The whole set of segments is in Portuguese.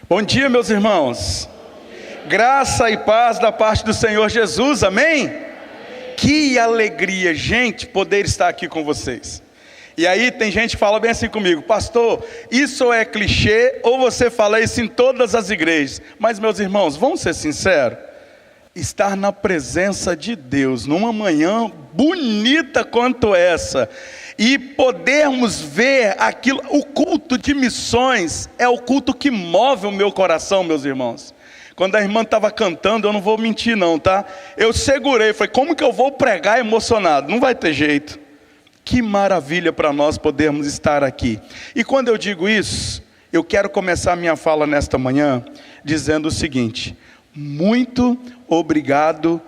Bom dia, meus irmãos. Graça e paz da parte do Senhor Jesus, amém? Que alegria, gente, poder estar aqui com vocês. E aí tem gente que fala bem assim comigo: pastor, isso é clichê ou você fala isso em todas as igrejas? Mas meus irmãos, vamos ser sinceros, estar na presença de Deus, numa manhã bonita quanto essa, e podermos ver aquilo, o culto de missões é o culto que move o meu coração, meus irmãos. Quando a irmã estava cantando, eu não vou mentir não, tá? Eu segurei, falei, como que eu vou pregar emocionado? Não vai ter jeito. Que maravilha para nós podermos estar aqui. E quando eu digo isso, eu quero começar a minha fala nesta manhã dizendo o seguinte: muito obrigado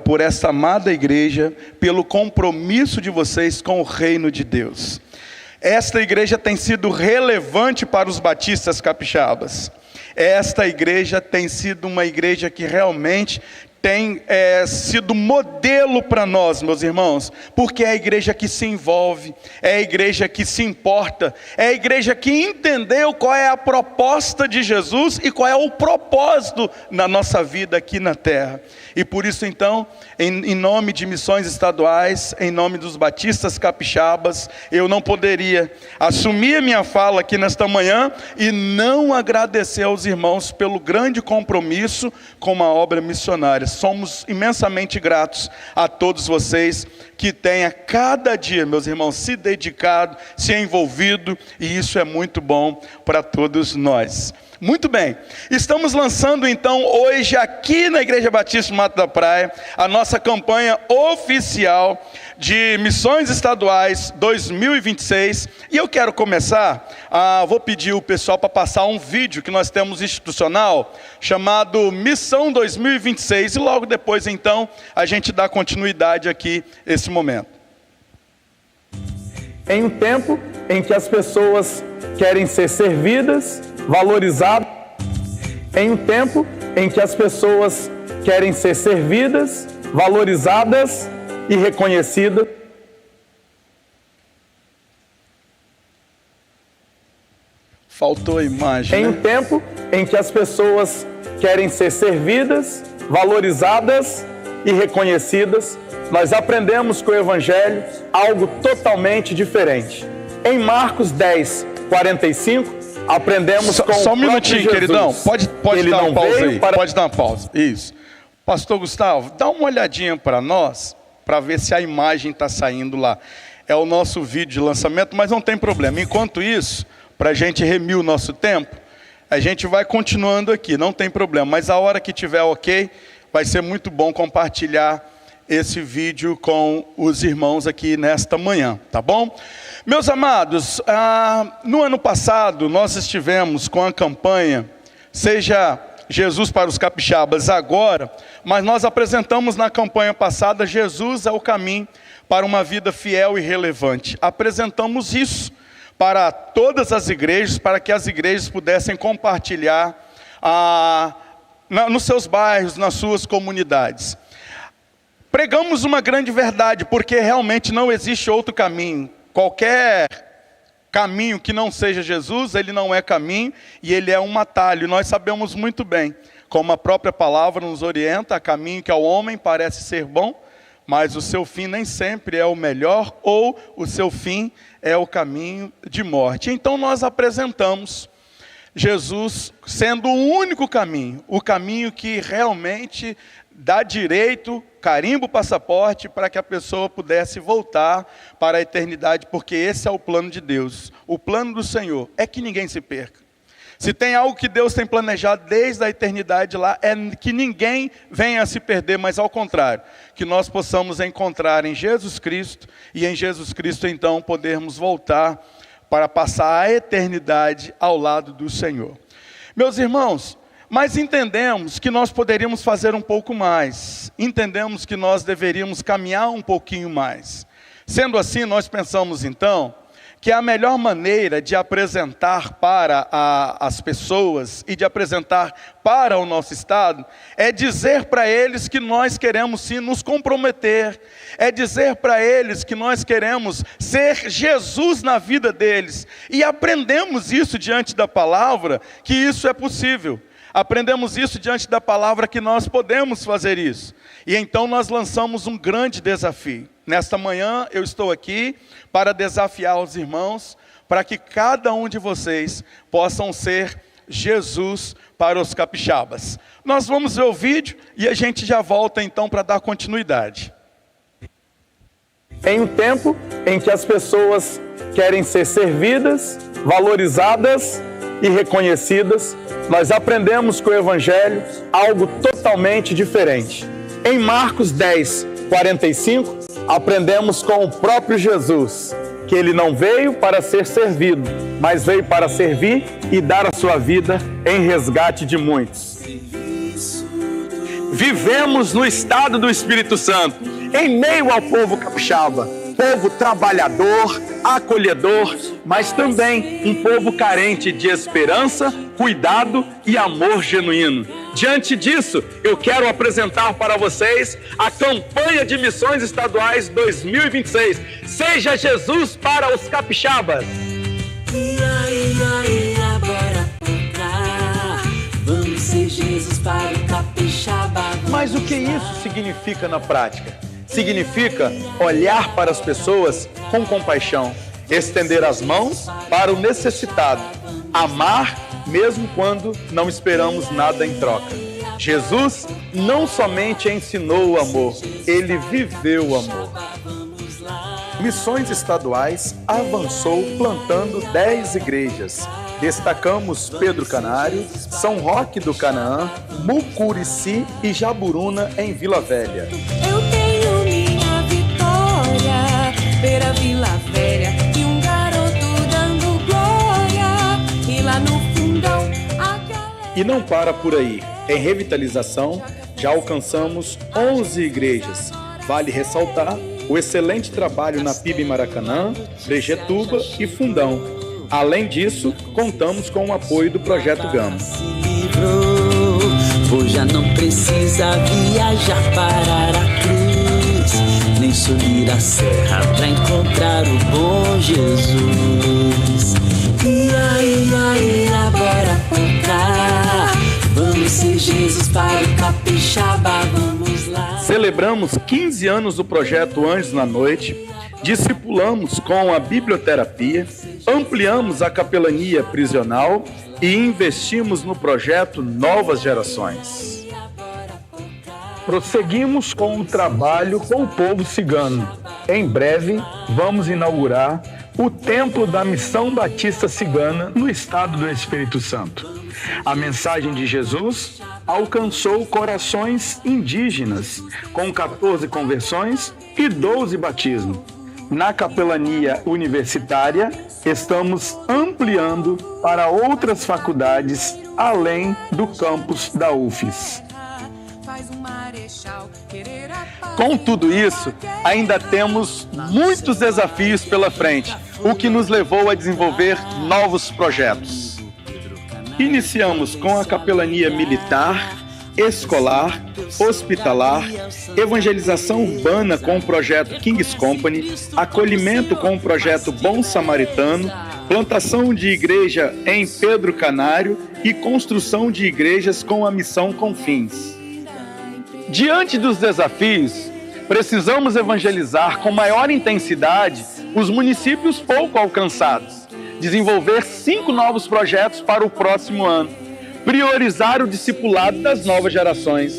por essa amada igreja, pelo compromisso de vocês com o reino de Deus. Esta igreja tem sido relevante para os batistas capixabas. Esta igreja tem sido uma igreja que realmente tem sido modelo para nós, meus irmãos, porque é a igreja que se envolve, é a igreja que se importa, é a igreja que entendeu qual é a proposta de Jesus e qual é o propósito na nossa vida aqui na terra. E por isso então, em nome de missões estaduais, em nome dos batistas capixabas, eu não poderia assumir a minha fala aqui nesta manhã e não agradecer aos irmãos pelo grande compromisso com uma obra missionária. Somos imensamente gratos a todos vocês que têm a cada dia, meus irmãos, se dedicado, se envolvido, e isso é muito bom para todos nós. Muito bem, estamos lançando então hoje aqui na Igreja Batista do Mato da Praia a nossa campanha oficial de Missões Estaduais 2026, e eu quero começar, vou pedir o pessoal para passar um vídeo que nós temos institucional, chamado Missão 2026, e logo depois então a gente dá continuidade aqui esse momento. Em um tempo em que as pessoas querem ser servidas, valorizadas, em um tempo em que as pessoas querem ser servidas, valorizadas e reconhecidas. Faltou a imagem, Em um né? tempo em que as pessoas querem ser servidas, valorizadas e reconhecidas, nós aprendemos com o Evangelho algo totalmente diferente. Em Marcos 10, 45, aprendemos com só um o próprio minutinho, Jesus. queridão, pode Ele dar não uma pausa veio aí, para... pode dar uma pausa, isso. Pastor Gustavo, dá uma olhadinha para nós, para ver se a imagem está saindo lá. É o nosso vídeo de lançamento, mas não tem problema. Enquanto isso, para a gente remir o nosso tempo, a gente vai continuando aqui, não tem problema. Mas a hora que tiver ok, vai ser muito bom compartilhar esse vídeo com os irmãos aqui nesta manhã, tá bom? Meus amados, no ano passado nós estivemos com a campanha Seja Jesus para os Capixabas agora, mas nós apresentamos na campanha passada Jesus é o caminho para uma vida fiel e relevante. Apresentamos isso para todas as igrejas, para que as igrejas pudessem compartilhar nos seus bairros, nas suas comunidades. Pregamos uma grande verdade, porque realmente não existe outro caminho. Qualquer caminho que não seja Jesus, ele não é caminho e ele é um atalho. Nós sabemos muito bem, como a própria palavra nos orienta, a caminho que ao homem parece ser bom, mas o seu fim nem sempre é o melhor, ou o seu fim é o caminho de morte. Então nós apresentamos Jesus sendo o único caminho, o caminho que realmente dá direito, carimbo, passaporte, para que a pessoa pudesse voltar para a eternidade, porque esse é o plano de Deus. O plano do Senhor é que ninguém se perca. Se tem algo que Deus tem planejado desde a eternidade lá, é que ninguém venha a se perder, mas ao contrário, que nós possamos encontrar em Jesus Cristo, e em Jesus Cristo então podermos voltar para passar a eternidade ao lado do Senhor. Meus irmãos, mas entendemos que nós poderíamos fazer um pouco mais, entendemos que nós deveríamos caminhar um pouquinho mais. Sendo assim, nós pensamos então que a melhor maneira de apresentar para as pessoas e de apresentar para o nosso Estado é dizer para eles que nós queremos sim nos comprometer, é dizer para eles que nós queremos ser Jesus na vida deles, e aprendemos isso diante da palavra, que isso é possível. Aprendemos isso diante da palavra, que nós podemos fazer isso. E então nós lançamos um grande desafio. Nesta manhã eu estou aqui para desafiar os irmãos, para que cada um de vocês possam ser Jesus para os capixabas. Nós vamos ver o vídeo e a gente já volta então para dar continuidade. Em um tempo em que as pessoas querem ser servidas, valorizadas e reconhecidas, nós aprendemos com o Evangelho algo totalmente diferente. Em Marcos 10, 45, aprendemos com o próprio Jesus, que ele não veio para ser servido, mas veio para servir e dar a sua vida em resgate de muitos. Vivemos no estado do Espírito Santo, em meio ao povo capixaba, povo trabalhador, acolhedor, mas também um povo carente de esperança, cuidado e amor genuíno. Diante disso, eu quero apresentar para vocês a campanha de missões estaduais 2026. Seja Jesus para os capixabas. Vamos ser Jesus para o capixaba. Mas o que isso significa na prática? Significa olhar para as pessoas com compaixão, estender as mãos para o necessitado, amar mesmo quando não esperamos nada em troca. Jesus não somente ensinou o amor, ele viveu o amor. Missões Estaduais avançou plantando 10 igrejas. Destacamos Pedro Canário, São Roque do Canaã, Mucurici e Jaburuna em Vila Velha. Eu tenho minha vitória, ver a Vila Velha e um garoto dando glória, e lá no fundão a galera... E não para por aí. Em revitalização, já alcançamos 11 igrejas. Vale ressaltar o excelente trabalho na PIB Maracanã, Brejetuba e Fundão. Além disso, contamos com o apoio do Projeto Gama. Hoje já não precisa viajar para Aracruz, nem subir a serra para encontrar o bom Jesus. Bora tocar, vamos ser Jesus para o capixaba, vamos lá. Celebramos 15 anos do Projeto Anjos na Noite, discipulamos com a biblioterapia, ampliamos a capelania prisional e investimos no projeto Novas Gerações. Prosseguimos com o trabalho com o povo cigano. Em breve, vamos inaugurar o Templo da Missão Batista Cigana no estado do Espírito Santo. A mensagem de Jesus alcançou corações indígenas, com 14 conversões e 12 batismos. Na capelania universitária, estamos ampliando para outras faculdades, além do campus da UFES. Com tudo isso, ainda temos muitos desafios pela frente, o que nos levou a desenvolver novos projetos. Iniciamos com a capelania militar, escolar, hospitalar, evangelização urbana com o projeto King's Company, acolhimento com o projeto Bom Samaritano, plantação de igreja em Pedro Canário e construção de igrejas com a missão Confins. Diante dos desafios, precisamos evangelizar com maior intensidade os municípios pouco alcançados, desenvolver 5 novos projetos para o próximo ano, priorizar o discipulado das novas gerações,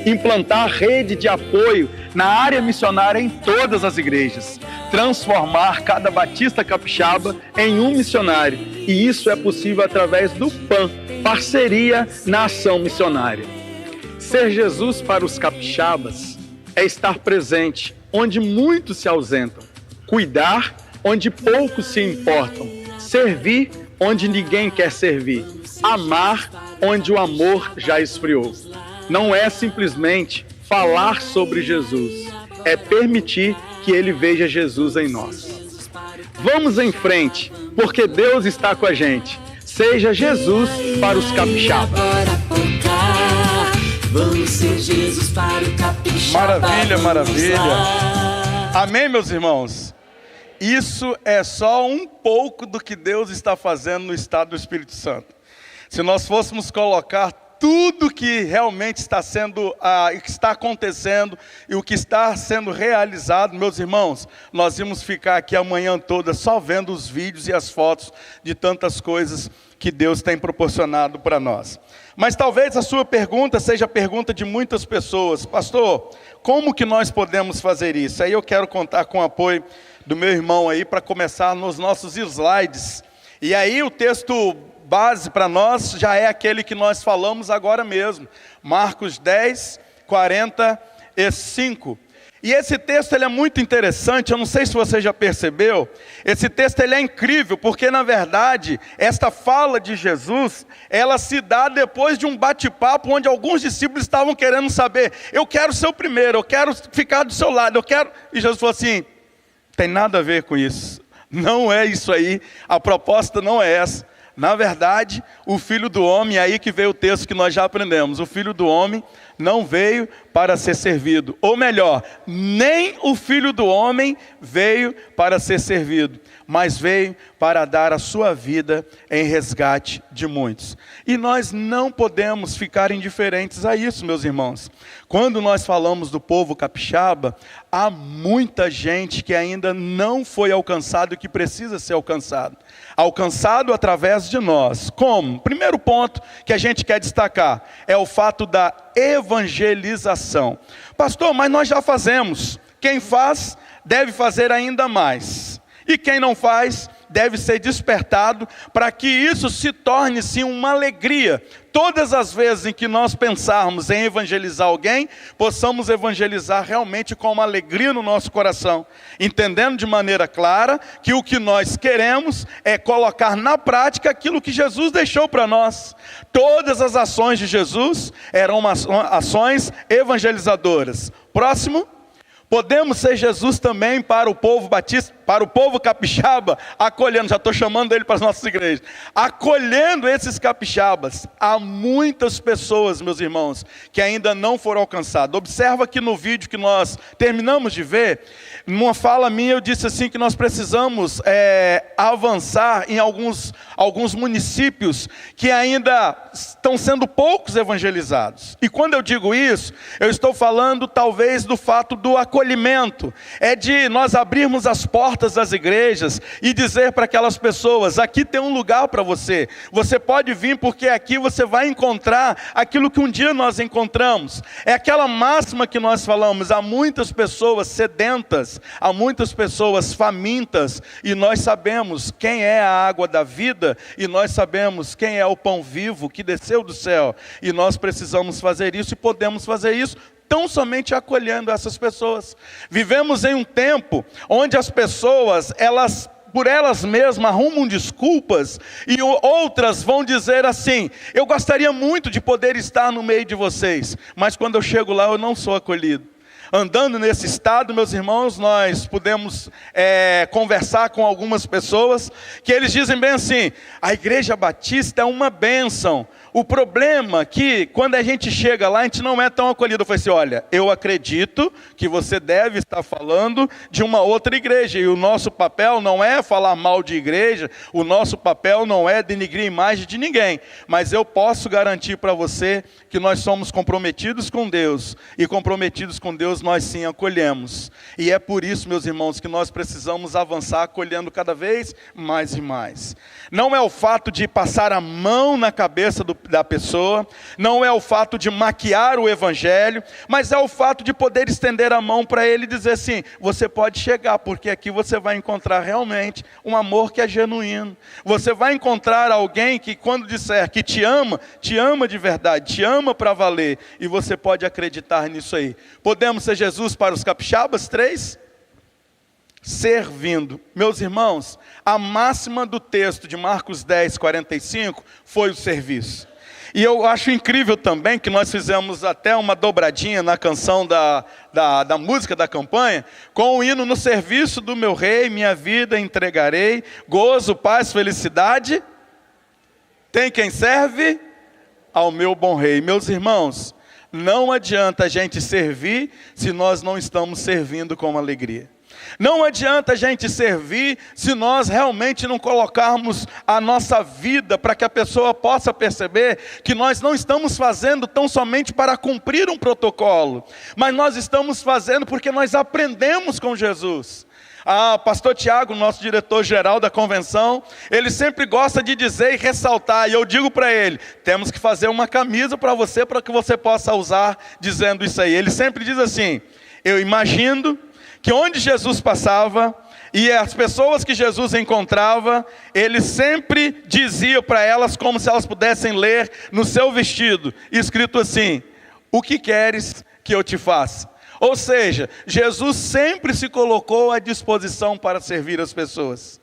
implantar rede de apoio na área missionária em todas as igrejas, transformar cada batista capixaba em um missionário. E isso é possível através do PAN, Parceria na Ação Missionária. Ser Jesus para os capixabas é estar presente onde muitos se ausentam, cuidar onde poucos se importam, servir onde ninguém quer servir, amar onde o amor já esfriou. Não é simplesmente falar sobre Jesus, é permitir que Ele veja Jesus em nós. Vamos em frente, porque Deus está com a gente. Seja Jesus para os capixabas. Vamos ser Jesus para o capixaba. Maravilha, maravilha. Amém, meus irmãos? Isso é só um pouco do que Deus está fazendo no estado do Espírito Santo. Se nós fôssemos colocar tudo que realmente está acontecendo e o que está sendo realizado, meus irmãos, nós íamos ficar aqui a manhã toda só vendo os vídeos e as fotos de tantas coisas que Deus tem proporcionado para nós. Mas talvez a sua pergunta seja a pergunta de muitas pessoas: pastor, como que nós podemos fazer isso? Aí eu quero contar com o apoio do meu irmão aí para começar nos nossos slides. E aí o texto base para nós já é aquele que nós falamos agora mesmo, Marcos 10, 45. E esse texto ele é muito interessante, eu não sei se você já percebeu, esse texto ele é incrível, porque na verdade, esta fala de Jesus, ela se dá depois de um bate-papo, onde alguns discípulos estavam querendo saber: eu quero ser o primeiro, eu quero ficar do seu lado, e Jesus falou assim: tem nada a ver com isso, não é isso aí, a proposta não é essa. Na verdade, o Filho do Homem, é aí que veio o texto que nós já aprendemos, o Filho do Homem não veio para ser servido, ou melhor, nem o Filho do Homem veio para ser servido, mas veio para dar a sua vida em resgate de muitos. E nós não podemos ficar indiferentes a isso, meus irmãos. Quando nós falamos do povo capixaba, há muita gente que ainda não foi alcançado e que precisa ser alcançado. Alcançado através de nós. Como? Primeiro ponto que a gente quer destacar é o fato da evangelização. Pastor, mas nós já fazemos. Quem faz deve fazer ainda mais. E quem não faz deve ser despertado para que isso se torne sim uma alegria. Todas as vezes em que nós pensarmos em evangelizar alguém, possamos evangelizar realmente com uma alegria no nosso coração, entendendo de maneira clara que o que nós queremos é colocar na prática aquilo que Jesus deixou para nós. Todas as ações de Jesus eram ações evangelizadoras. Próximo. Podemos ser Jesus também para o povo batista, para o povo capixaba, acolhendo, já estou chamando ele para as nossas igrejas, acolhendo esses capixabas. Há muitas pessoas, meus irmãos, que ainda não foram alcançadas. Observa que no vídeo que nós terminamos de ver, numa fala minha eu disse assim que nós precisamos avançar em alguns municípios que ainda estão sendo poucos evangelizados. E quando eu digo isso, eu estou falando talvez do fato do acolhimento, é de nós abrirmos as portas das igrejas e dizer para aquelas pessoas: aqui tem um lugar para você, você pode vir porque aqui você vai encontrar aquilo que um dia nós encontramos. É aquela máxima que nós falamos: há muitas pessoas sedentas, há muitas pessoas famintas, e nós sabemos quem é a água da vida, e nós sabemos quem é o pão vivo que desceu do céu, e nós precisamos fazer isso, e podemos fazer isso tão somente acolhendo essas pessoas. Vivemos em um tempo onde as pessoas, por elas mesmas arrumam desculpas, e outras vão dizer assim: eu gostaria muito de poder estar no meio de vocês, mas quando eu chego lá eu não sou acolhido. Andando nesse estado, meus irmãos, nós podemos conversar com algumas pessoas que eles dizem bem assim: a Igreja Batista é uma bênção. O problema é que quando a gente chega lá, a gente não é tão acolhido. Eu falei assim: olha, eu acredito que você deve estar falando de uma outra igreja, e o nosso papel não é falar mal de igreja, o nosso papel não é denigrir a imagem de ninguém, mas eu posso garantir para você que nós somos comprometidos com Deus, e comprometidos com Deus nós sim acolhemos. E é por isso, meus irmãos, que nós precisamos avançar acolhendo cada vez mais e mais. Não é o fato de passar a mão na cabeça da pessoa, não é o fato de maquiar o evangelho, mas é o fato de poder estender a mão para ele e dizer assim: você pode chegar, porque aqui você vai encontrar realmente um amor que é genuíno. Você vai encontrar alguém que, quando disser que te ama de verdade, te ama para valer, e você pode acreditar nisso aí. Podemos ser Jesus para os capixabas? 3. Servindo. Meus irmãos, a máxima do texto de Marcos 10, 45 foi o serviço. E eu acho incrível também que nós fizemos até uma dobradinha na canção da música da campanha, com o hino: no serviço do meu rei, minha vida entregarei, gozo, paz, felicidade, tem quem serve ao meu bom rei. Meus irmãos, não adianta a gente servir se nós não estamos servindo com alegria. Não adianta a gente servir se nós realmente não colocarmos a nossa vida para que a pessoa possa perceber que nós não estamos fazendo tão somente para cumprir um protocolo, mas nós estamos fazendo porque nós aprendemos com Jesus. Pastor Tiago, nosso diretor-geral da convenção, ele sempre gosta de dizer e ressaltar, e eu digo para ele: temos que fazer uma camisa para que você possa usar dizendo isso aí. Ele sempre diz assim: eu imagino que onde Jesus passava, e as pessoas que Jesus encontrava, ele sempre dizia para elas, como se elas pudessem ler no seu vestido, escrito assim: o que queres que eu te faça? Ou seja, Jesus sempre se colocou à disposição para servir as pessoas.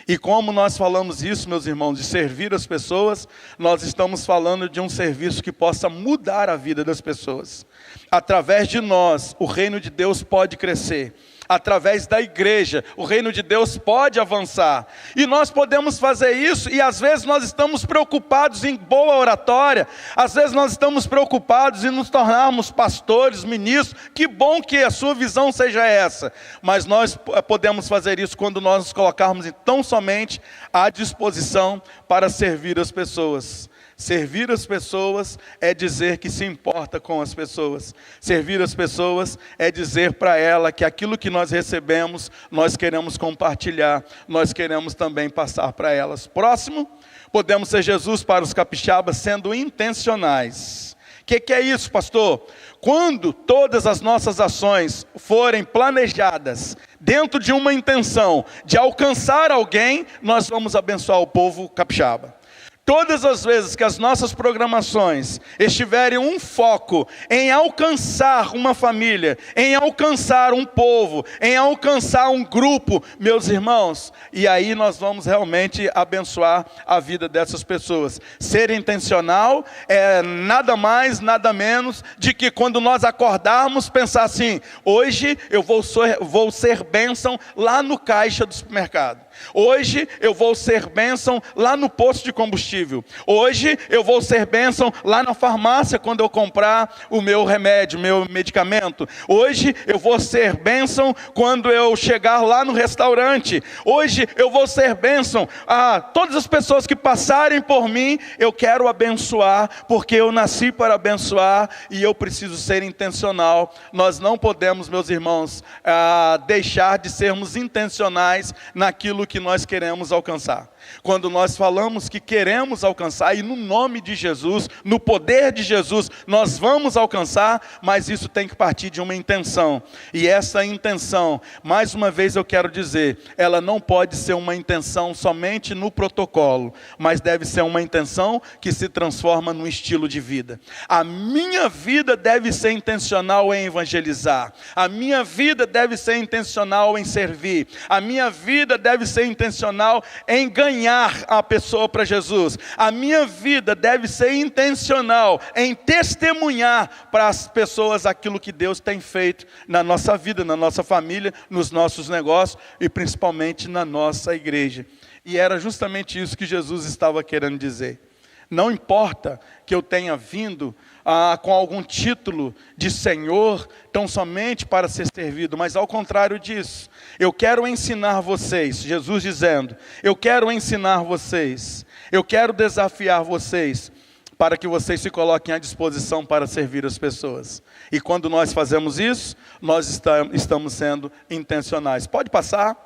E como nós falamos isso, meus irmãos, de servir as pessoas, nós estamos falando de um serviço que possa mudar a vida das pessoas. Através de nós, o reino de Deus pode crescer. Através da igreja, o reino de Deus pode avançar. E nós podemos fazer isso, e às vezes nós estamos preocupados em boa oratória, às vezes nós estamos preocupados em nos tornarmos pastores, ministros. Que bom que a sua visão seja essa, mas nós podemos fazer isso quando nós nos colocarmos tão somente à disposição para servir as pessoas. Servir as pessoas é dizer que se importa com as pessoas. Servir as pessoas é dizer para ela que aquilo que nós recebemos, nós queremos compartilhar, nós queremos também passar para elas. Próximo, podemos ser Jesus para os capixabas sendo intencionais. O que é isso, pastor? Quando todas as nossas ações forem planejadas dentro de uma intenção de alcançar alguém, nós vamos abençoar o povo capixaba. Todas as vezes que as nossas programações estiverem um foco em alcançar uma família, em alcançar um povo, em alcançar um grupo, meus irmãos, e aí nós vamos realmente abençoar a vida dessas pessoas. Ser intencional é nada mais, nada menos de que quando nós acordarmos, pensar assim: hoje eu vou ser bênção lá no caixa do supermercado. Hoje eu vou ser bênção lá no posto de combustível. Hoje eu vou ser bênção lá na farmácia quando eu comprar o meu remédio, meu medicamento. Hoje eu vou ser bênção quando eu chegar lá no restaurante. Hoje eu vou ser bênção a todas as pessoas que passarem por mim. Eu quero abençoar, porque eu nasci para abençoar e eu preciso ser intencional. Nós não podemos, meus irmãos, deixar de sermos intencionais naquilo que nós queremos alcançar. Quando nós falamos que queremos alcançar, e no nome de Jesus, no poder de Jesus, nós vamos alcançar, mas isso tem que partir de uma intenção. E essa intenção, mais uma vez eu quero dizer, ela não pode ser uma intenção somente no protocolo, mas deve ser uma intenção que se transforma num estilo de vida. A minha vida deve ser intencional em evangelizar. A minha vida deve ser intencional em servir. A minha vida deve ser intencional em ganhar a pessoa para Jesus. A minha vida deve ser intencional em testemunhar para as pessoas aquilo que Deus tem feito na nossa vida, na nossa família, nos nossos negócios e principalmente na nossa igreja. E era justamente isso que Jesus estava querendo dizer. Não importa que eu tenha vindo com algum título de Senhor, tão somente para ser servido, mas ao contrário disso, eu quero ensinar vocês, Jesus dizendo, eu quero ensinar vocês, eu quero desafiar vocês, para que vocês se coloquem à disposição para servir as pessoas. E quando nós fazemos isso, nós estamos sendo intencionais. Pode passar.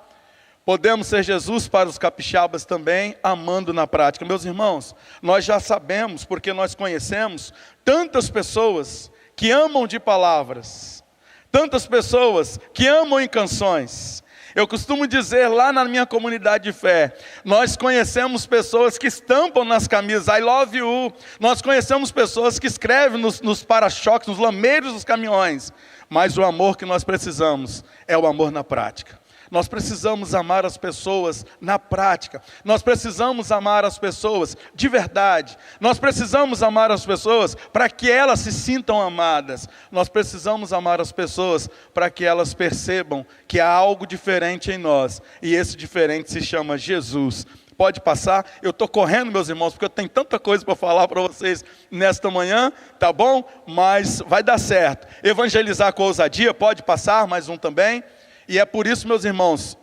Podemos ser Jesus para os capixabas também, amando na prática. Meus irmãos, nós já sabemos, porque nós conhecemos tantas pessoas que amam de palavras, tantas pessoas que amam em canções. Eu costumo dizer lá na minha comunidade de fé, nós conhecemos pessoas que estampam nas camisas, I love you. Nós conhecemos pessoas que escrevem nos para-choques, nos lameiros dos caminhões. Mas o amor que nós precisamos é o amor na prática. Nós precisamos amar as pessoas na prática. Nós precisamos amar as pessoas de verdade. Nós precisamos amar as pessoas para que elas se sintam amadas. Nós precisamos amar as pessoas para que elas percebam que há algo diferente em nós. E esse diferente se chama Jesus. Pode passar, eu estou correndo, meus irmãos, porque eu tenho tanta coisa para falar para vocês nesta manhã, tá bom? Mas vai dar certo. Evangelizar com ousadia, pode passar, mais um também. E é por isso, meus irmãos,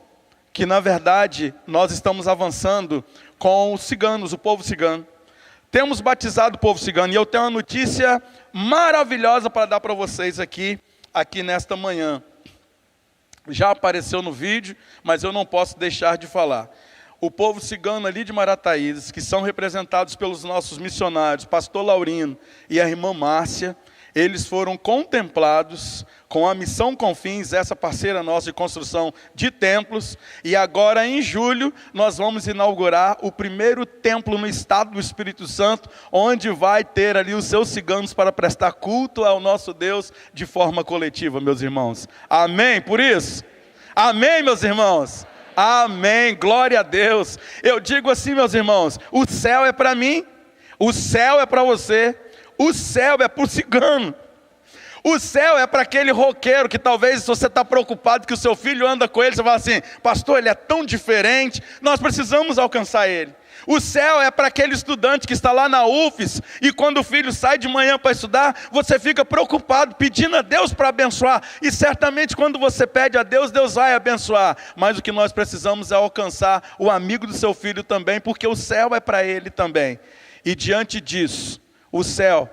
que na verdade nós estamos avançando com os ciganos, o povo cigano. Temos batizado o povo cigano, e eu tenho uma notícia maravilhosa para dar para vocês aqui nesta manhã. Já apareceu no vídeo, mas eu não posso deixar de falar. O povo cigano ali de Marataízes, que são representados pelos nossos missionários, pastor Laurino e a irmã Márcia, eles foram contemplados com a Missão Confins, essa parceira nossa de construção de templos, e agora em julho nós vamos inaugurar o primeiro templo no estado do Espírito Santo, onde vai ter ali os seus ciganos para prestar culto ao nosso Deus de forma coletiva, meus irmãos. Amém por isso? Amém, meus irmãos? Amém, glória a Deus. Eu digo assim, meus irmãos, o céu é para mim, o céu é para você, o céu é para o cigano. O céu é para aquele roqueiro que talvez você está preocupado que o seu filho anda com ele, você fala assim, pastor, ele é tão diferente, nós precisamos alcançar ele. O céu é para aquele estudante que está lá na UFES, e quando o filho sai de manhã para estudar, você fica preocupado, pedindo a Deus para abençoar, e certamente quando você pede a Deus, Deus vai abençoar, mas o que nós precisamos é alcançar o amigo do seu filho também, porque o céu é para ele também. E diante disso, o céu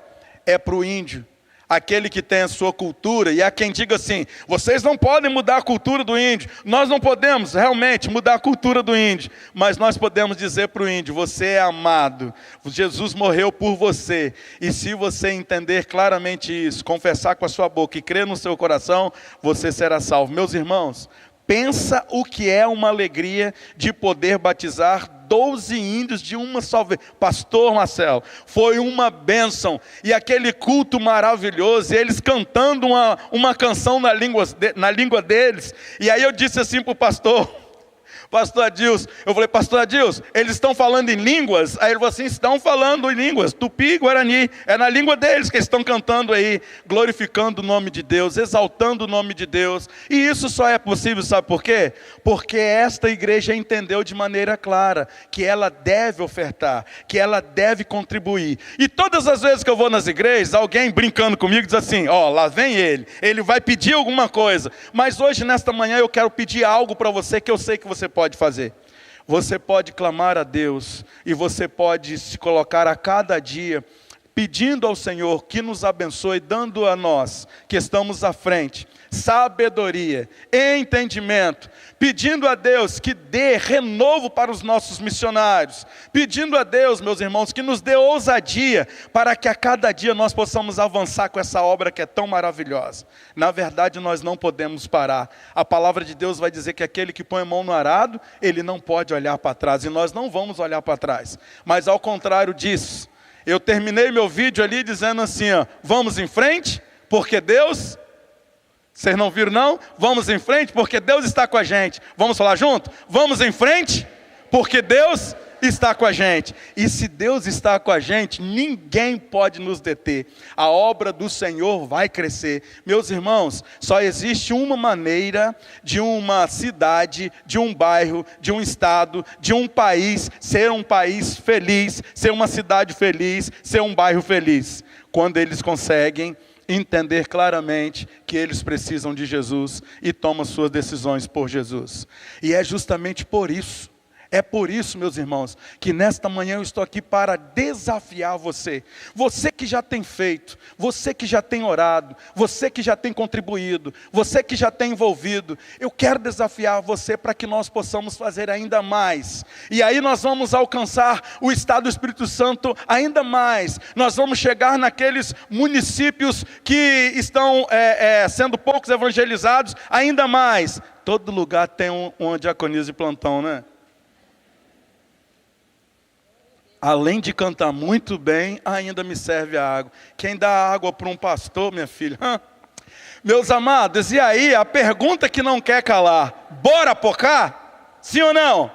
é para o índio, aquele que tem a sua cultura, e há quem diga assim, vocês não podem mudar a cultura do índio. Nós não podemos realmente mudar a cultura do índio, mas nós podemos dizer para o índio, você é amado, Jesus morreu por você, e se você entender claramente isso, confessar com a sua boca e crer no seu coração, você será salvo. Meus irmãos, pensa o que é uma alegria de poder batizar 12 índios de uma só vez. Pastor Marcelo, foi uma bênção, e aquele culto maravilhoso, e eles cantando uma canção na língua deles, e aí eu disse assim para o pastor Adilson, eu falei, pastor Adilson, eles estão falando em línguas? Aí ele falou assim, estão falando em línguas, tupi, guarani, é na língua deles que eles estão cantando aí, glorificando o nome de Deus, exaltando o nome de Deus, e isso só é possível, sabe por quê? Porque esta igreja entendeu de maneira clara, que ela deve ofertar, que ela deve contribuir, e todas as vezes que eu vou nas igrejas, alguém brincando comigo diz assim, ó, lá vem ele vai pedir alguma coisa, mas hoje nesta manhã eu quero pedir algo para você, que eu sei que você pode fazer. Você pode clamar a Deus, e você pode se colocar a cada dia, pedindo ao Senhor que nos abençoe, dando a nós, que estamos à frente, sabedoria, entendimento, pedindo a Deus que dê renovo para os nossos missionários, pedindo a Deus, meus irmãos, que nos dê ousadia, para que a cada dia nós possamos avançar com essa obra que é tão maravilhosa. Na verdade, nós não podemos parar. A palavra de Deus vai dizer que aquele que põe a mão no arado, ele não pode olhar para trás, e nós não vamos olhar para trás, mas ao contrário disso, eu terminei meu vídeo ali dizendo assim, ó, vamos em frente, porque Deus... Vocês não viram não? Vamos em frente, porque Deus está com a gente. Vamos falar junto? Vamos em frente, porque Deus está com a gente. E se Deus está com a gente, ninguém pode nos deter. A obra do Senhor vai crescer. Meus irmãos, só existe uma maneira de uma cidade, de um bairro, de um estado, de um país, ser um país feliz, ser uma cidade feliz, ser um bairro feliz. Quando eles conseguem entender claramente que eles precisam de Jesus e tomam suas decisões por Jesus. E é justamente por isso, é por isso, meus irmãos, que nesta manhã eu estou aqui para desafiar você. Você que já tem feito, você que já tem orado, você que já tem contribuído, você que já tem envolvido, eu quero desafiar você para que nós possamos fazer ainda mais. E aí nós vamos alcançar o estado do Espírito Santo ainda mais. Nós vamos chegar naqueles municípios que estão sendo poucos evangelizados ainda mais. Todo lugar tem uma diaconisa de plantão, né? Além de cantar muito bem, ainda me serve a água. Quem dá água para um pastor, minha filha, Meus amados, e aí a pergunta que não quer calar: bora pocar? Sim ou não?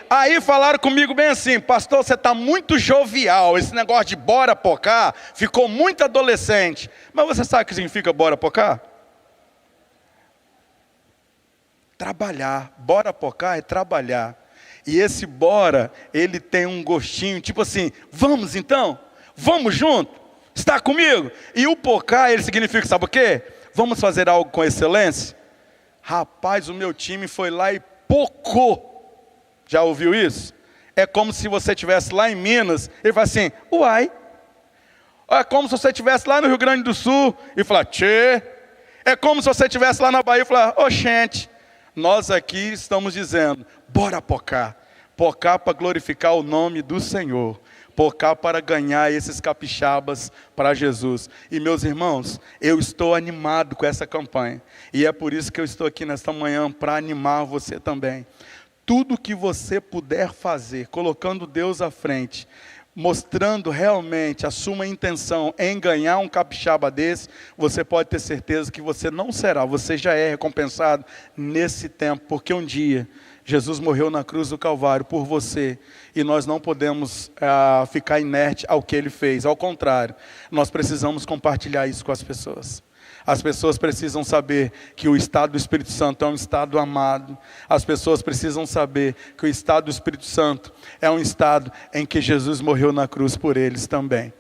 Aí falaram comigo bem assim: pastor, você está muito jovial, esse negócio de bora pocar ficou muito adolescente. Mas você sabe o que significa bora pocar? Trabalhar. Bora pocar é trabalhar. E esse bora, ele tem um gostinho, tipo assim: vamos então? Vamos junto? Está comigo? E o pocar, ele significa, sabe o quê? Vamos fazer algo com excelência? Rapaz, o meu time foi lá e pocou. Já ouviu isso? É como se você estivesse lá em Minas e fala assim: uai. É como se você estivesse lá no Rio Grande do Sul e falar: tchê. É como se você estivesse lá na Bahia e falar: oxente. Nós aqui estamos dizendo: bora pocar. Pocar para glorificar o nome do Senhor. Pocar para ganhar esses capixabas para Jesus. E meus irmãos, eu estou animado com essa campanha. E é por isso que eu estou aqui nesta manhã, para animar você também. Tudo que você puder fazer, colocando Deus à frente, mostrando realmente a sua intenção em ganhar um capixaba desse, você pode ter certeza que você não será, você já é recompensado nesse tempo, porque um dia Jesus morreu na cruz do Calvário por você, e nós não podemos ficar inerte ao que Ele fez. Ao contrário, nós precisamos compartilhar isso com as pessoas. As pessoas precisam saber que o estado do Espírito Santo é um estado amado. As pessoas precisam saber que o estado do Espírito Santo é um estado em que Jesus morreu na cruz por eles também.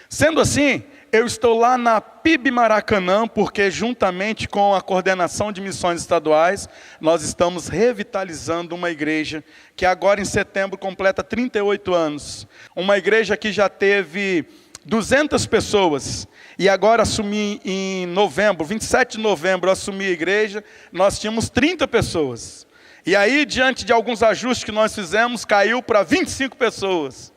Sendo assim, eu estou lá na PIB Maracanã, porque juntamente com a coordenação de missões estaduais, nós estamos revitalizando uma igreja que agora em setembro completa 38 anos. Uma igreja que já teve 200 pessoas, e agora assumi em novembro, 27 de novembro, assumi a igreja, nós tínhamos 30 pessoas. E aí, diante de alguns ajustes que nós fizemos, caiu para 25 pessoas.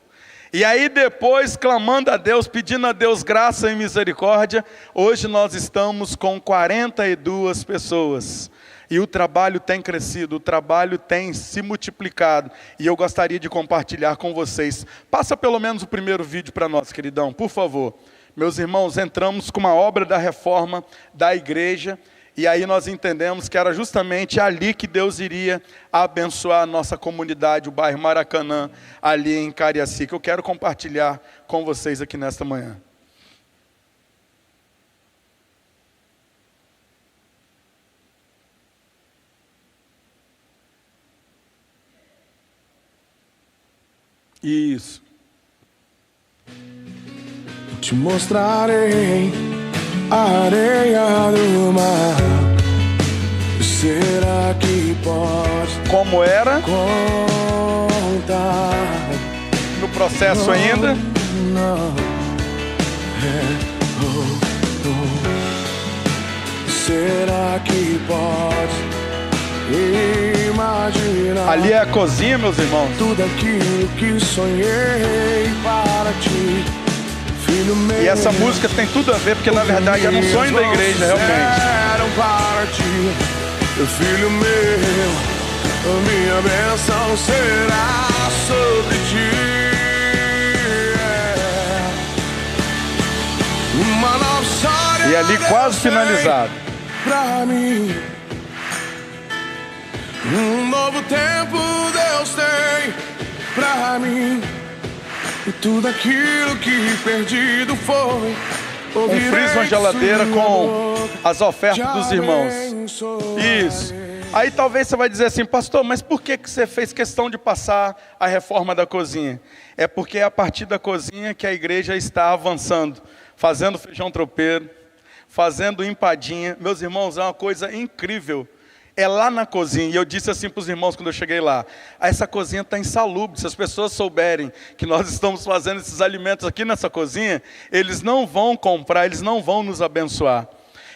E aí depois, clamando a Deus, pedindo a Deus graça e misericórdia, hoje nós estamos com 42 pessoas. E o trabalho tem crescido, o trabalho tem se multiplicado. E eu gostaria de compartilhar com vocês. Passa pelo menos o primeiro vídeo para nós, queridão, por favor. Meus irmãos, entramos com uma obra da reforma da igreja. E aí nós entendemos que era justamente ali que Deus iria abençoar a nossa comunidade, o bairro Maracanã, ali em Cariacica. Eu quero compartilhar com vocês aqui nesta manhã. Isso. Te mostrarei a areia do mar. Será que pode Como era? contar? No processo ainda. Não. Será que pode imaginar? Ali é a cozinha, meus irmãos. Tudo aquilo que sonhei para ti, filho meu. E essa música tem tudo a ver, porque na verdade era um sonho da igreja, realmente. Eram para ti, meu filho meu, a minha bênção será sobre ti. Uma nova história. E ali quase finalizado. Pra mim, um novo tempo Deus tem pra mim. E tudo aquilo que perdido foi, Um friso, uma geladeira com as ofertas dos irmãos. Isso. Aí talvez você vai dizer assim: pastor, mas por que você fez questão de passar a reforma da cozinha? É porque é a partir da cozinha que a igreja está avançando, fazendo feijão tropeiro, fazendo empadinha. Meus irmãos, é uma coisa incrível. É lá na cozinha, e eu disse assim para os irmãos quando eu cheguei lá: essa cozinha está insalubre. Se as pessoas souberem que nós estamos fazendo esses alimentos aqui nessa cozinha, eles não vão comprar, eles não vão nos abençoar.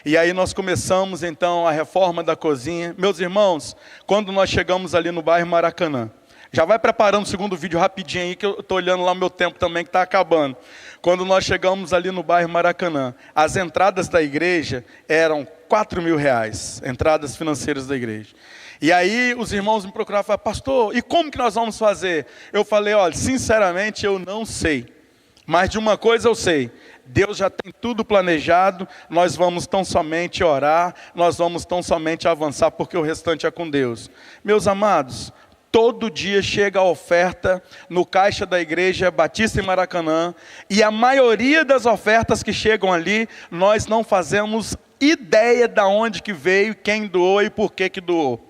E aí nós começamos então a reforma da cozinha. Meus irmãos, quando nós chegamos ali no bairro Maracanã, já vai preparando o segundo vídeo rapidinho aí, que eu estou olhando lá o meu tempo também, que está acabando. Quando nós chegamos ali no bairro Maracanã, as entradas da igreja eram R$4.000, entradas financeiras da igreja. E aí os irmãos me procuraram e falaram: pastor, e como que nós vamos fazer? Eu falei: olha, sinceramente eu não sei, mas de uma coisa eu sei: Deus já tem tudo planejado, nós vamos tão somente orar, nós vamos tão somente avançar, porque o restante é com Deus. Meus amados, todo dia chega a oferta no caixa da Igreja Batista em Maracanã, e a maioria das ofertas que chegam ali, nós não fazemos ideia de onde que veio, quem doou e por que doou.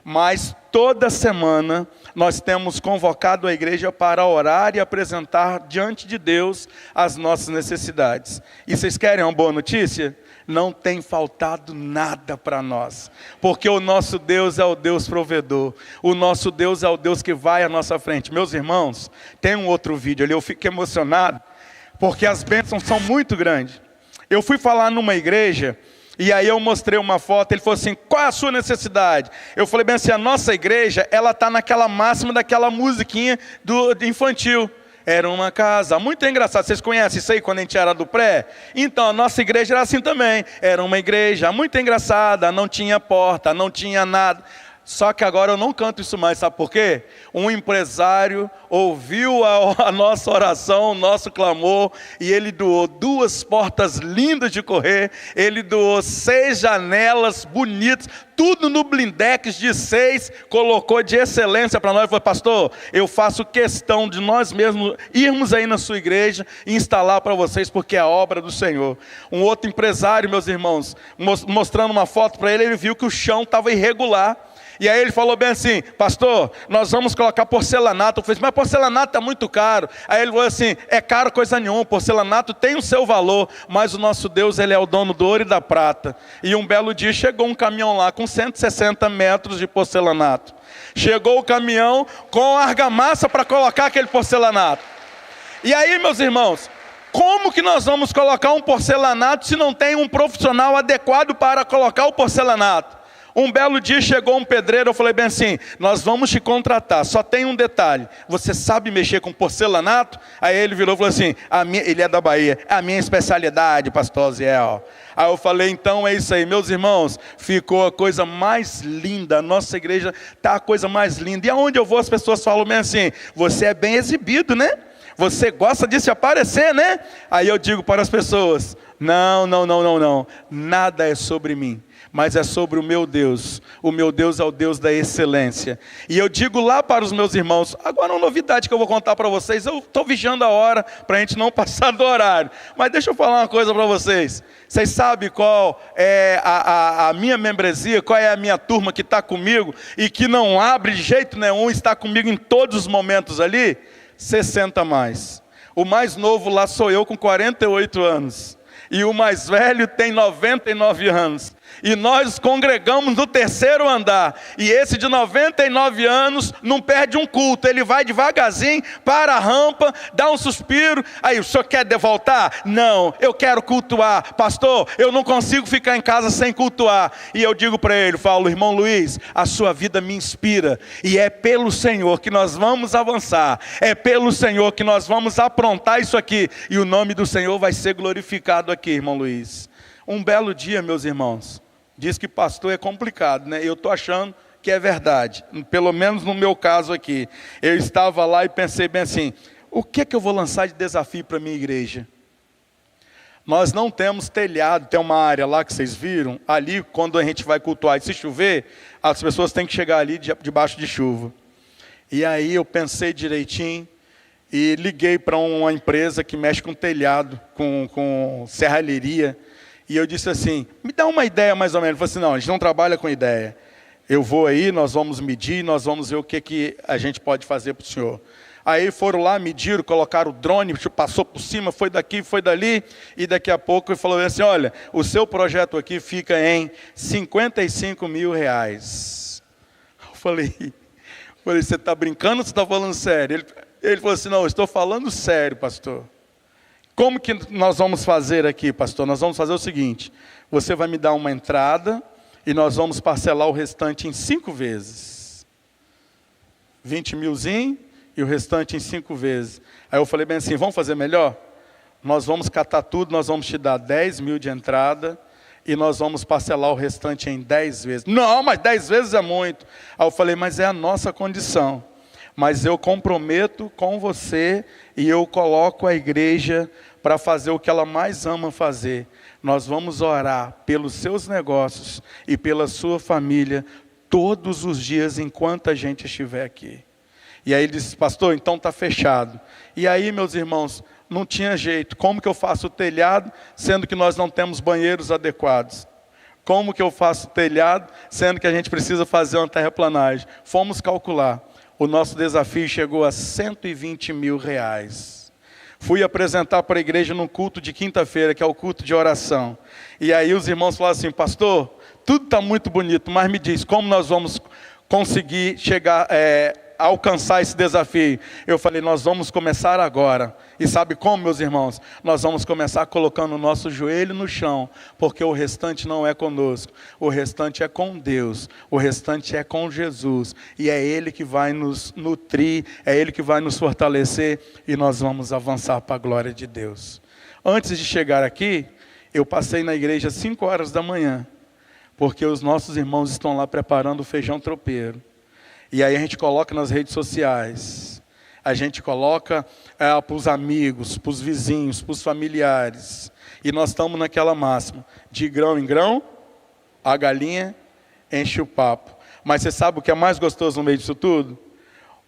Mas toda semana nós temos convocado a igreja para orar e apresentar diante de Deus as nossas necessidades. E vocês querem uma boa notícia? Não tem faltado nada para nós, porque o nosso Deus é o Deus provedor, o nosso Deus é o Deus que vai à nossa frente. Meus irmãos, tem um outro vídeo ali, eu fico emocionado, porque as bênçãos são muito grandes. Eu fui falar numa igreja, e aí eu mostrei uma foto, ele falou assim, qual é a sua necessidade? Eu falei bem assim, a nossa igreja, ela está naquela máxima daquela musiquinha de infantil. Era uma casa, muito engraçado, vocês conhecem isso aí quando a gente era do pré? Então, a nossa igreja era assim também, era uma igreja muito engraçada, não tinha porta, não tinha nada. Só que agora eu não canto isso mais, sabe por quê? Um empresário ouviu a nossa oração, o nosso clamor, e ele doou 2 portas lindas de correr, ele doou 6 janelas bonitas, tudo no blindex de 6, colocou de excelência para nós. Falou, pastor, eu faço questão de nós mesmos irmos aí na sua igreja e instalar para vocês, porque é a obra do Senhor. Um outro empresário, meus irmãos, mostrando uma foto para ele, ele viu que o chão estava irregular. E aí ele falou bem assim, pastor, nós vamos colocar porcelanato. Eu falei, mas porcelanato está muito caro. Aí ele falou assim, é caro coisa nenhuma, porcelanato tem o seu valor, mas o nosso Deus, ele é o dono do ouro e da prata. E um belo dia chegou um caminhão lá com 160 metros de porcelanato. Chegou o caminhão com argamassa para colocar aquele porcelanato. E aí, meus irmãos, como que nós vamos colocar um porcelanato se não tem um profissional adequado para colocar o porcelanato? Um belo dia chegou um pedreiro, eu falei bem assim, nós vamos te contratar, só tem um detalhe, você sabe mexer com porcelanato? Aí ele virou e falou assim, ele é da Bahia, é a minha especialidade, pastor Ziel. Aí eu falei, então é isso aí, meus irmãos, ficou a coisa mais linda, a nossa igreja está a coisa mais linda. E aonde eu vou as pessoas falam bem assim, você é bem exibido, né? Você gosta de se aparecer, né? Aí eu digo para as pessoas, não, nada é sobre mim, mas é sobre o meu Deus. O meu Deus é o Deus da excelência. E eu digo lá para os meus irmãos, agora uma novidade que eu vou contar para vocês, eu estou vigiando a hora, para a gente não passar do horário, mas deixa eu falar uma coisa para vocês. Vocês sabem qual é a minha membresia, qual é a minha turma que está comigo, e que não abre de jeito nenhum, está comigo em todos os momentos ali? 60 mais. O mais novo lá sou eu com 48 anos. E o mais velho tem 99 anos. E nós congregamos no 3º andar. E esse de 99 anos não perde um culto. Ele vai devagarzinho para a rampa, dá um suspiro. Aí, o senhor quer voltar? Não, eu quero cultuar. Pastor, eu não consigo ficar em casa sem cultuar. E eu digo para ele, falo, irmão Luiz, a sua vida me inspira. E é pelo Senhor que nós vamos avançar. É pelo Senhor que nós vamos aprontar isso aqui. E o nome do Senhor vai ser glorificado aqui, irmão Luiz. Um belo dia, meus irmãos, diz que pastor é complicado, né? Eu estou achando que é verdade, pelo menos no meu caso aqui. Eu estava lá e pensei bem assim, o que eu vou lançar de desafio para a minha igreja? Nós não temos telhado, tem uma área lá que vocês viram, ali quando a gente vai cultuar, e se chover, as pessoas têm que chegar ali debaixo de chuva. E aí eu pensei direitinho, e liguei para uma empresa que mexe com telhado, com serralheria, e eu disse assim, me dá uma ideia mais ou menos. Ele falou assim, não, a gente não trabalha com ideia. Eu vou aí, nós vamos medir, nós vamos ver o que a gente pode fazer para o senhor. Aí foram lá, mediram, colocaram o drone, passou por cima, foi daqui, foi dali, e daqui a pouco ele falou assim, olha, o seu projeto aqui fica em R$55 mil. Eu falei, você está brincando ou você está falando sério? Ele falou assim, não, eu estou falando sério, pastor. Como que nós vamos fazer aqui, pastor? Nós vamos fazer o seguinte, você vai me dar uma entrada e nós vamos parcelar o restante em 5 vezes. 20 milzinho e o restante em 5 vezes. Aí eu falei bem assim, vamos fazer melhor? Nós vamos catar tudo, nós vamos te dar 10 mil de entrada e nós vamos parcelar o restante em 10 vezes. Não, mas 10 vezes é muito. Aí eu falei, mas é a nossa condição. Mas eu comprometo com você e eu coloco a igreja para fazer o que ela mais ama fazer. Nós vamos orar pelos seus negócios e pela sua família todos os dias enquanto a gente estiver aqui. E aí ele disse: pastor, então está fechado. E aí, meus irmãos, não tinha jeito. Como que eu faço o telhado, sendo que nós não temos banheiros adequados? Como que eu faço o telhado, sendo que a gente precisa fazer uma terraplanagem? Fomos calcular. O nosso desafio chegou a R$120 mil. Fui apresentar para a igreja num culto de quinta-feira, que é o culto de oração. E aí os irmãos falaram assim: pastor, tudo está muito bonito, mas me diz, como nós vamos conseguir chegar, alcançar esse desafio? Eu falei: nós vamos começar agora. E sabe como, meus irmãos? Nós vamos começar colocando o nosso joelho no chão, porque o restante não é conosco, o restante é com Deus, o restante é com Jesus, e é Ele que vai nos nutrir, é Ele que vai nos fortalecer, e nós vamos avançar para a glória de Deus. Antes de chegar aqui, eu passei na igreja às 5 horas da manhã, porque os nossos irmãos estão lá preparando o feijão tropeiro. E aí a gente coloca nas redes sociais, a gente coloca para os amigos, para os vizinhos, para os familiares. E nós estamos naquela máxima: de grão em grão, a galinha enche o papo. Mas você sabe o que é mais gostoso no meio disso tudo?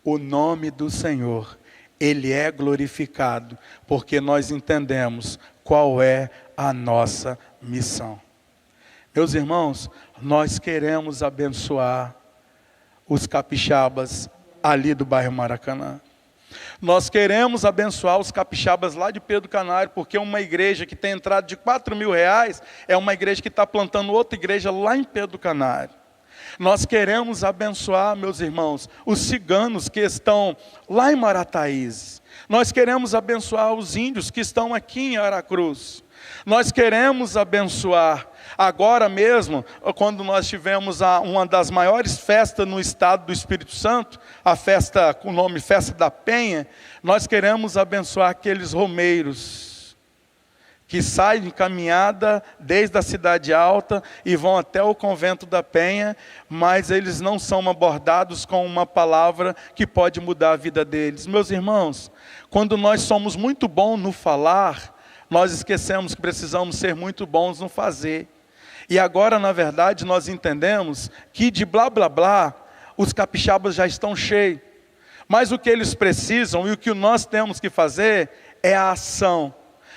O nome do Senhor, Ele é glorificado, porque nós entendemos qual é a nossa missão. Meus irmãos, nós queremos abençoar os capixabas ali do bairro Maracanã. Nós queremos abençoar os capixabas lá de Pedro Canário, porque uma igreja que tem entrada de R$4 mil é uma igreja que está plantando outra igreja lá em Pedro Canário. Nós queremos abençoar, meus irmãos, os ciganos que estão lá em Marataízes. Nós queremos abençoar os índios que estão aqui em Aracruz. Nós queremos abençoar. Agora mesmo, quando nós tivemos uma das maiores festas no estado do Espírito Santo, a festa com o nome Festa da Penha, nós queremos abençoar aqueles romeiros que saem em caminhada desde a Cidade Alta e vão até o Convento da Penha, mas eles não são abordados com uma palavra que pode mudar a vida deles. Meus irmãos, quando nós somos muito bons no falar, nós esquecemos que precisamos ser muito bons no fazer. E agora, na verdade, nós entendemos que de blá blá blá, os capixabas já estão cheios. Mas o que eles precisam e o que nós temos que fazer é a ação.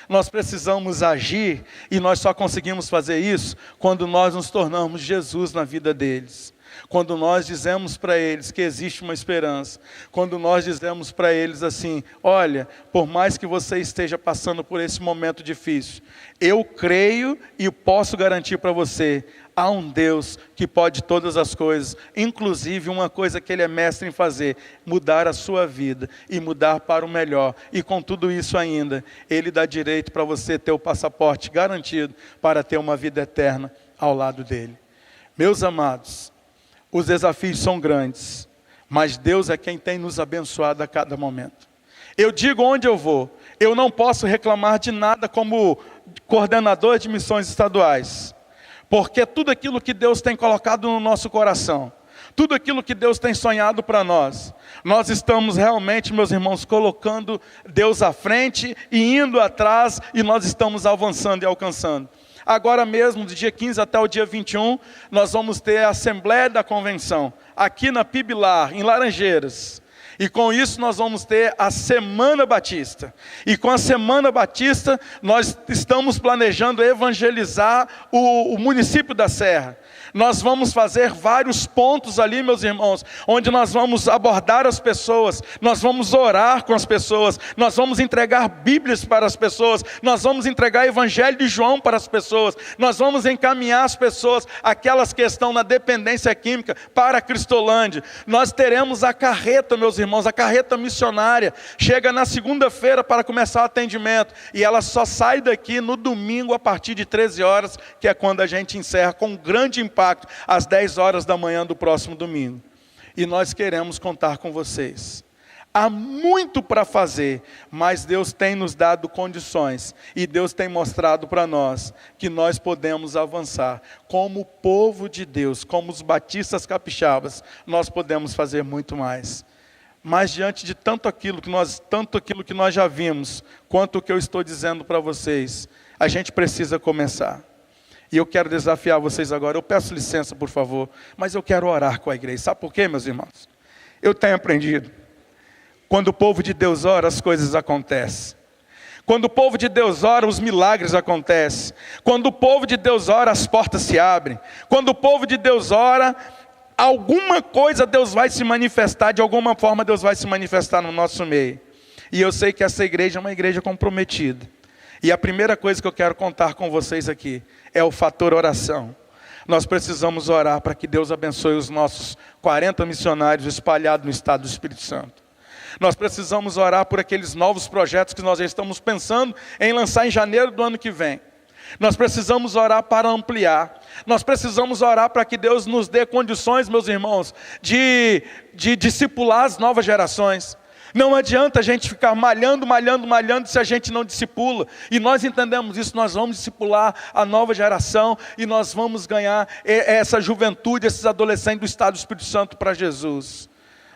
Nós precisamos agir, e nós só conseguimos fazer isso quando nós nos tornamos Jesus na vida deles. Quando nós dizemos para eles que existe uma esperança, quando nós dizemos para eles assim: olha, por mais que você esteja passando por esse momento difícil, eu creio e posso garantir para você, há um Deus que pode todas as coisas, inclusive uma coisa que Ele é mestre em fazer: mudar a sua vida e mudar para o melhor. E com tudo isso ainda, Ele dá direito para você ter o passaporte garantido para ter uma vida eterna ao lado dEle. Meus amados, os desafios são grandes, mas Deus é quem tem nos abençoado a cada momento. Eu digo onde eu vou, eu não posso reclamar de nada como coordenador de missões estaduais, porque tudo aquilo que Deus tem colocado no nosso coração, tudo aquilo que Deus tem sonhado para nós, nós estamos realmente, meus irmãos, colocando Deus à frente e indo atrás, e nós estamos avançando e alcançando. Agora mesmo, do dia 15 até o dia 21, nós vamos ter a Assembleia da Convenção, aqui na Pibilar, em Laranjeiras. E com isso nós vamos ter a Semana Batista. E com a Semana Batista, nós estamos planejando evangelizar o município da Serra. Nós vamos fazer vários pontos ali, meus irmãos, onde nós vamos abordar as pessoas, nós vamos orar com as pessoas, nós vamos entregar Bíblias para as pessoas, nós vamos entregar Evangelho de João para as pessoas, nós vamos encaminhar as pessoas, aquelas que estão na dependência química, para a Cristolândia. Nós teremos a carreta, meus irmãos, a carreta missionária, chega na segunda-feira para começar o atendimento, e ela só sai daqui no domingo a partir de 13 horas, que é quando a gente encerra com um grande impacto, às 10 horas da manhã do próximo domingo. E nós queremos contar com vocês. Há muito para fazer, mas Deus tem nos dado condições, e Deus tem mostrado para nós que nós podemos avançar. Como povo de Deus, como os batistas capixabas, nós podemos fazer muito mais. Mas diante de tanto aquilo que nós já vimos, quanto o que eu estou dizendo para vocês, a gente precisa começar. E eu quero desafiar vocês agora. Eu peço licença, por favor, mas eu quero orar com a igreja. Sabe por quê, meus irmãos? Eu tenho aprendido. Quando o povo de Deus ora, as coisas acontecem. Quando o povo de Deus ora, os milagres acontecem. Quando o povo de Deus ora, as portas se abrem. Quando o povo de Deus ora, alguma coisa Deus vai se manifestar, de alguma forma Deus vai se manifestar no nosso meio. E eu sei que essa igreja é uma igreja comprometida. E a primeira coisa que eu quero contar com vocês aqui é o fator oração. Nós precisamos orar para que Deus abençoe os nossos 40 missionários espalhados no estado do Espírito Santo. Nós precisamos orar por aqueles novos projetos que nós já estamos pensando em lançar em janeiro do ano que vem. Nós precisamos orar para ampliar. Nós precisamos orar para que Deus nos dê condições, meus irmãos, de discipular as novas gerações. Não adianta a gente ficar malhando se a gente não discipula. E nós entendemos isso, nós vamos discipular a nova geração e nós vamos ganhar essa juventude, esses adolescentes do estado do Espírito Santo para Jesus.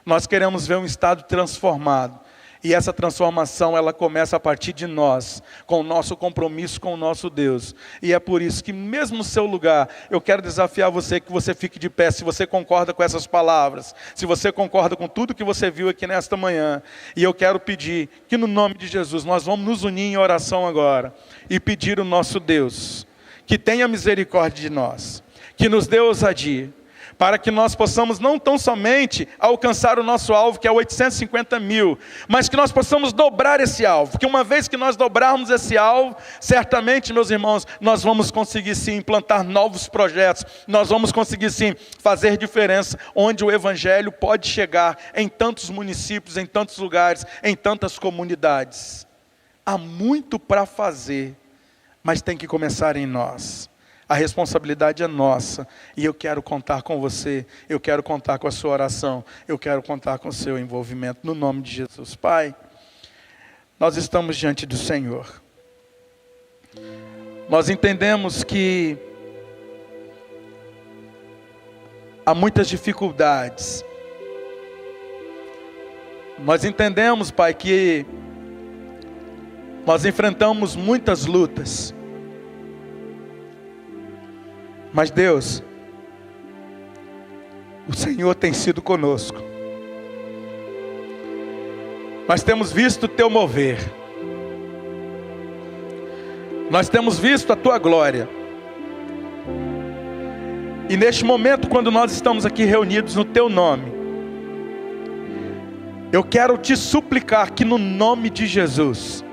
Nós queremos ver um estado transformado. E essa transformação, ela começa a partir de nós, com o nosso compromisso com o nosso Deus. E é por isso que mesmo no seu lugar, eu quero desafiar você, que você fique de pé, se você concorda com essas palavras, se você concorda com tudo que você viu aqui nesta manhã. E eu quero pedir que no nome de Jesus, nós vamos nos unir em oração agora, e pedir ao nosso Deus, que tenha misericórdia de nós, que nos dê ousadia, para que nós possamos não tão somente alcançar o nosso alvo, que é 850 mil, mas que nós possamos dobrar esse alvo, porque uma vez que nós dobrarmos esse alvo, certamente, meus irmãos, nós vamos conseguir sim implantar novos projetos, nós vamos conseguir sim fazer diferença, onde o evangelho pode chegar em tantos municípios, em tantos lugares, em tantas comunidades. Há muito para fazer, mas tem que começar em nós. A responsabilidade é nossa, e eu quero contar com você, eu quero contar com a sua oração, eu quero contar com o seu envolvimento, no nome de Jesus. Pai, nós estamos diante do Senhor, nós entendemos que há muitas dificuldades, nós entendemos, Pai, que nós enfrentamos muitas lutas, mas Deus, o Senhor tem sido conosco. Nós temos visto o Teu mover. Nós temos visto a Tua glória. E neste momento, quando nós estamos aqui reunidos no Teu nome, eu quero Te suplicar que no nome de Jesus,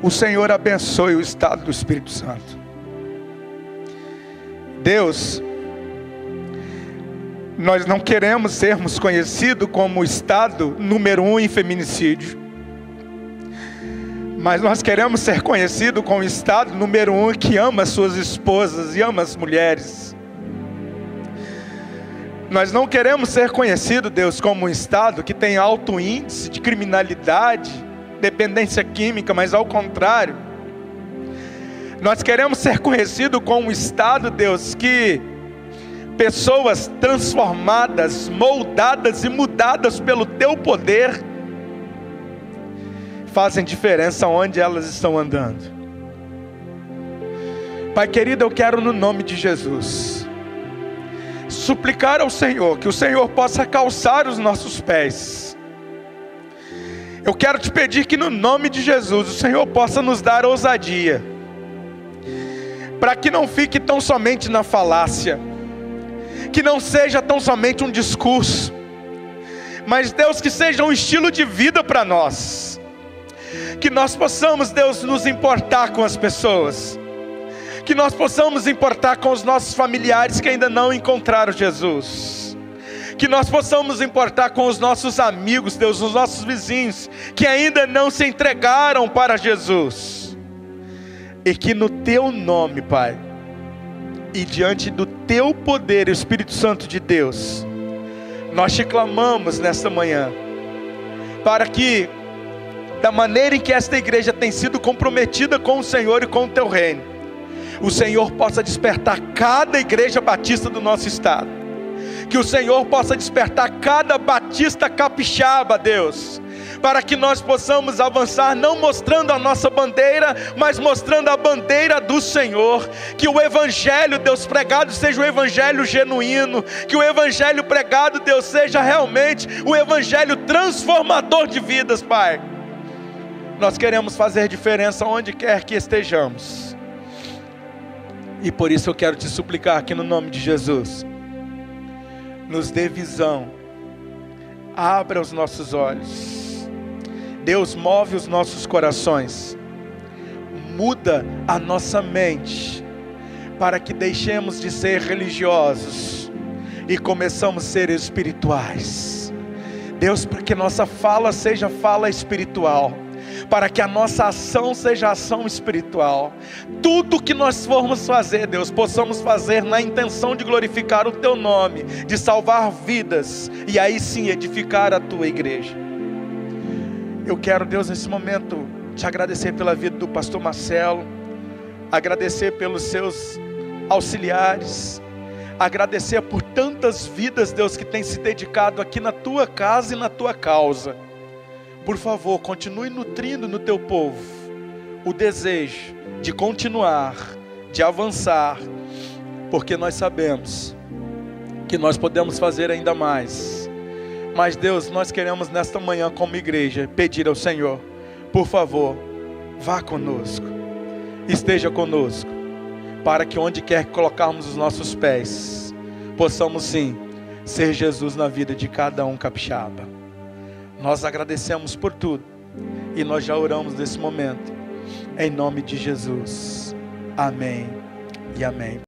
o Senhor abençoe o estado do Espírito Santo. Deus, nós não queremos sermos conhecidos como o estado número 1 em feminicídio, mas nós queremos ser conhecidos como o estado número 1 que ama as suas esposas e ama as mulheres. Nós não queremos ser conhecidos, Deus, como um estado que tem alto índice de criminalidade, dependência química, mas ao contrário, nós queremos ser conhecidos como um estado, Deus, que pessoas transformadas, moldadas e mudadas pelo Teu poder, fazem diferença onde elas estão andando. Pai querido, eu quero no nome de Jesus, suplicar ao Senhor, que o Senhor possa calçar os nossos pés. Eu quero Te pedir que no nome de Jesus, o Senhor possa nos dar ousadia, para que não fique tão somente na falácia, que não seja tão somente um discurso, mas Deus, que seja um estilo de vida para nós, que nós possamos, Deus, nos importar com as pessoas, que nós possamos importar com os nossos familiares que ainda não encontraram Jesus, que nós possamos importar com os nossos amigos, Deus, os nossos vizinhos, que ainda não se entregaram para Jesus. E que no Teu nome, Pai, e diante do Teu poder, Espírito Santo de Deus, nós Te clamamos nesta manhã, para que, da maneira em que esta igreja tem sido comprometida com o Senhor e com o Teu reino, o Senhor possa despertar cada igreja batista do nosso estado, Que o Senhor possa despertar cada batista capixaba, Deus, para que nós possamos avançar, não mostrando a nossa bandeira, mas mostrando a bandeira do Senhor. Que o evangelho, Deus, pregado seja o evangelho genuíno, que o evangelho pregado, Deus, seja realmente o evangelho transformador de vidas, Pai. Nós queremos fazer diferença onde quer que estejamos, e por isso eu quero te suplicar aqui no nome de Jesus, nos dê visão, abra os nossos olhos, Deus, move os nossos corações, muda a nossa mente, para que deixemos de ser religiosos e começamos a ser espirituais. Deus, para que nossa fala seja fala espiritual, para que a nossa ação seja ação espiritual. Tudo que nós formos fazer, Deus, possamos fazer na intenção de glorificar o Teu nome, de salvar vidas, e aí sim edificar a Tua igreja. Eu quero, Deus, nesse momento, te agradecer pela vida do pastor Marcelo, agradecer pelos seus auxiliares, agradecer por tantas vidas, Deus, que têm se dedicado aqui na Tua casa e na Tua causa. Por favor, continue nutrindo no Teu povo o desejo de continuar, de avançar, porque nós sabemos que nós podemos fazer ainda mais. Mas Deus, nós queremos nesta manhã como igreja pedir ao Senhor, por favor, vá conosco, esteja conosco, para que onde quer que colocarmos os nossos pés, possamos sim ser Jesus na vida de cada um capixaba. Nós agradecemos por tudo e nós já oramos nesse momento, em nome de Jesus, amém e amém.